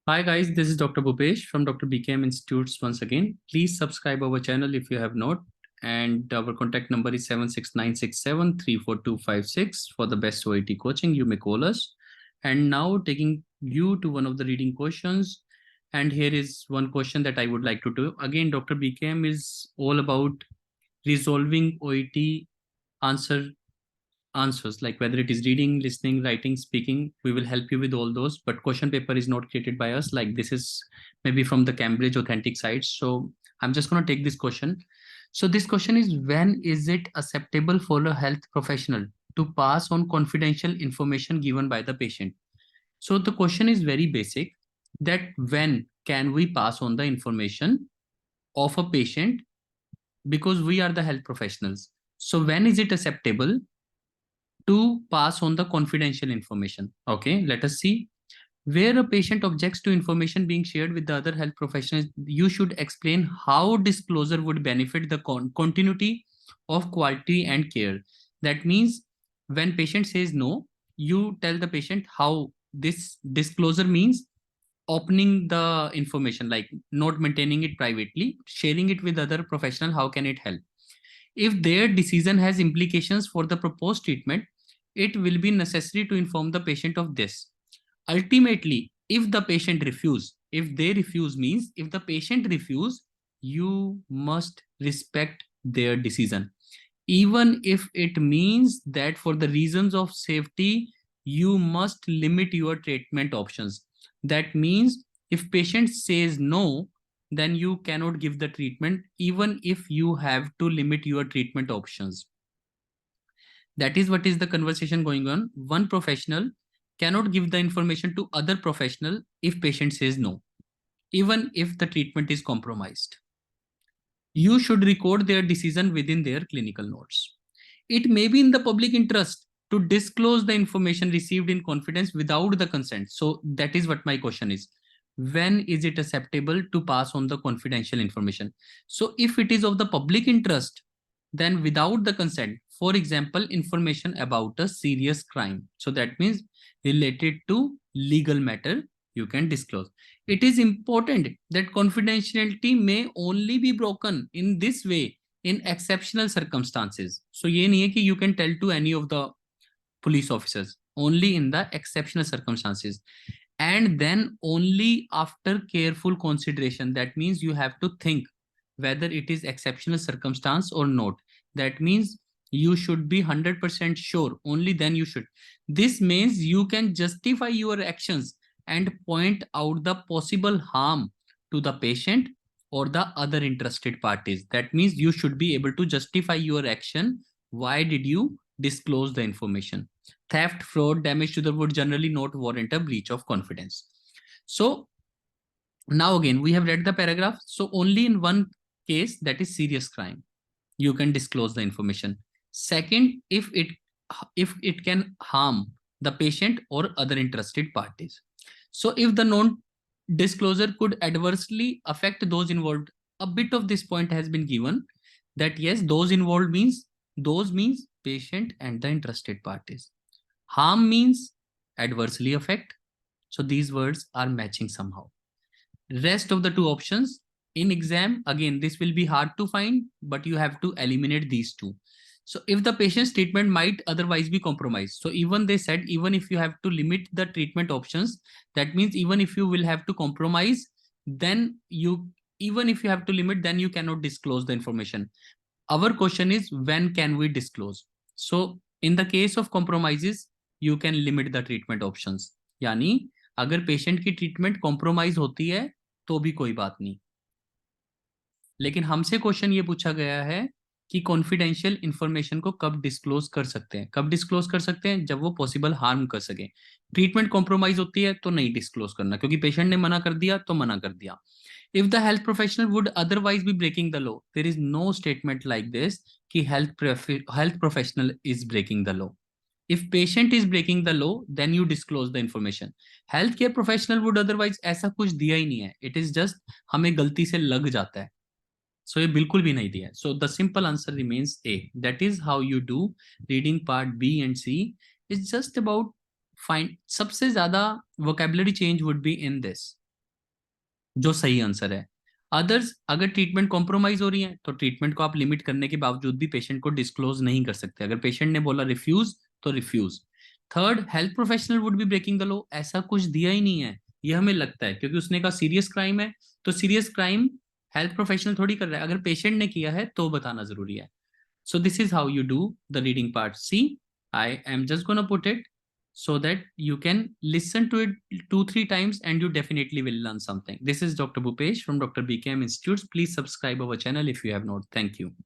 Hi guys, this is Dr. Bhupesh from Dr. BKM Institutes once again. Please subscribe our channel if you have not. And our contact number is 76967342256 for the best OIT coaching. You may call us. And now taking you to one of the reading questions. And here is one question that I would like to do. Again, Dr. BKM is all about resolving OIT answer answers, like whether it is reading, listening, writing, speaking. We will help you with all those, but question paper is not created by us. Like this is maybe from the Cambridge authentic sites. So I'm just going to take this question. So this question is, when is it acceptable for a health professional to pass on confidential information given by the patient? So the question is very basic, that when can we pass on the information of a patient, because we are the health professionals. So when is it acceptable to pass on the confidential information? Okay, let us see. Where a patient objects to information being shared with the other health professionals, you should explain how disclosure would benefit the continuity of quality and care. That means when patient says no, you tell the patient how this disclosure means opening the information, like not maintaining it privately, sharing it with other professional, how can it help? If their decision has implications for the proposed treatment, it will be necessary to inform the patient of this. Ultimately, if the patient refuse, if they refuse means if the patient refuse, you must respect their decision. Even if it means that for the reasons of safety, you must limit your treatment options. That means if patient says no, then you cannot give the treatment, even if you have to limit your treatment options. That is what is the conversation going on. One professional cannot give the information to other professional if patient says no, even if the treatment is compromised. You should record their decision within their clinical notes. It may be in the public interest to disclose the information received in confidence without the consent. So that is what my question is. When is it acceptable to pass on the confidential information? So if it is of the public interest, then without the consent, for example, information about a serious crime. So that means related to legal matter, you can disclose. It is important that confidentiality may only be broken in this way in exceptional circumstances. So ye nahi hai ki you can tell to any of the police officers, only in the exceptional circumstances, and then only after careful consideration. That means you have to think whether it is exceptional circumstance or not. That means you should be 100% sure, only then you should. This means you can justify your actions and point out the possible harm to the patient or the other interested parties. That means you should be able to justify your action. Why did you disclose the information? Theft, fraud, damage to the would generally not warrant a breach of confidence. So now again, we have read the paragraph. So only in one case, that is serious crime, you can disclose the information. Second, if it can harm the patient or other interested parties. So if the non disclosure could adversely affect those involved, a bit of this point has been given, that yes, those involved means, those means patient and the interested parties. Harm means adversely affect. So these words are matching somehow. Rest of the two options in exam, again, this will be hard to find, but you have to eliminate these two. So if the patient's treatment might otherwise be compromised, so even they said, even if you have to limit the treatment options, that means even if you will have to compromise, then you, even if you have to limit, then you cannot disclose the information. Our question is, when can we disclose? So in the case of compromises, you can limit the treatment options. यानी अगर patient की treatment compromise होती है तो भी कोई बात नहीं, लेकिन हमसे क्वेश्चन ये पूछा गया है कि कॉन्फिडेंशियल इंफॉर्मेशन को कब डिस्क्लोज कर सकते हैं? कब डिस्क्लोज कर सकते हैं? जब वो पॉसिबल हार्म कर सके। ट्रीटमेंट कॉम्प्रोमाइज होती है तो नहीं डिस्क्लोज करना, क्योंकि पेशेंट ने मना कर दिया तो मना कर दिया। If the health professional would otherwise be breaking the law, there is no statement like this कि health professional is breaking the law. If patient is breaking the law, then you disclose the information. Healthcare professional would otherwise, ऐसा कुछ दिया ही नहीं है. It is just हमें गलती से लग जाता है. So ये बिल्कुल भी नहीं दिया है. So the simple answer remains A. That is how you do reading part B and C. It's just about find सबसे ज्यादा vocabulary change would be in this. जो सही आंसर है। अदर्स, अगर ट्रीटमेंट कॉम्प्रोमाइज हो रही है तो ट्रीटमेंट को आप लिमिट करने के बावजूद भी पेशेंट को डिस्क्लोज नहीं कर सकते। अगर पेशेंट ने बोला रिफ्यूज तो refuse. Third, health professional would be breaking the law, ऐसा कुछ दिया ही नहीं है। ये हमें लगता है क्योंकि उसने कहा सीरियस क्राइम है, तो सीरियस क्राइम हेल्थ प्रोफेशनल थोड़ी कर रहा है, अगर पेशेंट ने किया है तो बताना जरूरी है। So this is how you do the reading part. See, I am just gonna put it so that you can listen to it 2-3 times and you definitely will learn something. This is Dr. Bhupesh from Dr. BKM Institutes. Please subscribe our channel if you have not. Thank you.